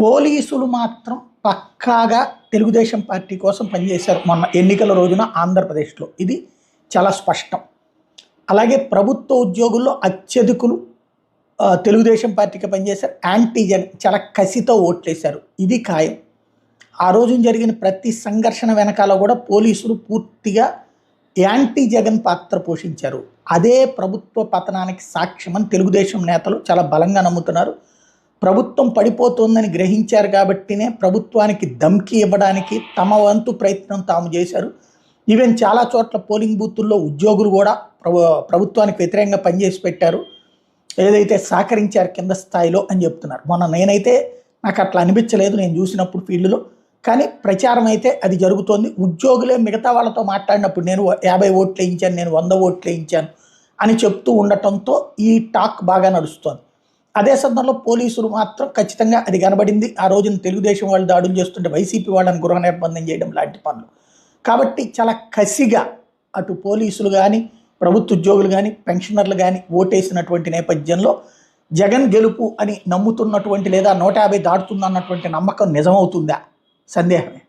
పోలీసులు మాత్రం పక్కాగా తెలుగుదేశం పార్టీ కోసం పనిచేశారు మొన్న ఎన్నికల రోజున ఆంధ్రప్రదేశ్లో. ఇది చాలా స్పష్టం. అలాగే ప్రభుత్వ ఉద్యోగుల్లో అత్యధికులు తెలుగుదేశం పార్టీకి పనిచేశారు. యాంటీజన్ చాలా కసితో ఓట్లేశారు. ఇది ఖాయం. ఆ రోజున జరిగిన ప్రతి సంఘర్షణ వెనకాల కూడా పోలీసులు పూర్తిగా యాంటీ జగన్ పాత్ర పోషించారు. అదే ప్రభుత్వ పతనానికి సాక్ష్యమని తెలుగుదేశం నేతలు చాలా బలంగా నమ్ముతున్నారు. ప్రభుత్వం పడిపోతుందని గ్రహించారు కాబట్టినే ప్రభుత్వానికి ధమ్కి ఇవ్వడానికి తమ వంతు ప్రయత్నం తాము చేశారు. ఈవెన్ చాలా చోట్ల పోలింగ్ బూతుల్లో ఉద్యోగులు కూడా ప్రభుత్వానికి వ్యతిరేకంగా పనిచేసి పెట్టారు, ఏదైతే సహకరించారు కింద స్థాయిలో అని చెప్తున్నారు. మొన్న నేనైతే నాకు అట్లా అనిపించలేదు నేను చూసినప్పుడు ఫీల్డ్లో, కానీ ప్రచారం అయితే అది జరుగుతోంది. ఉద్యోగులే మిగతా వాళ్ళతో మాట్లాడినప్పుడు నేను 50 ఓట్లు వేయించాను, నేను 100 ఓట్లు వేయించాను అని చెప్తూ ఉండటంతో ఈ టాక్ బాగా నడుస్తోంది. అదే సందర్భంలో పోలీసులు మాత్రం ఖచ్చితంగా అది కనబడింది. ఆ రోజున తెలుగుదేశం వాళ్ళు దాడులు చేస్తుంటే వైసీపీ వాళ్ళని గృహ నిర్బంధం చేయడం లాంటి పనులు. కాబట్టి చాలా కసిగా అటు పోలీసులు కానీ ప్రభుత్వ ఉద్యోగులు కానీ పెన్షనర్లు కానీ ఓటేసినటువంటి నేపథ్యంలో జగన్ గెలుపు అని నమ్ముతున్నటువంటి లేదా 150 దాటుతుందన్నటువంటి నమ్మకం నిజమవుతుందా? సందేహమే.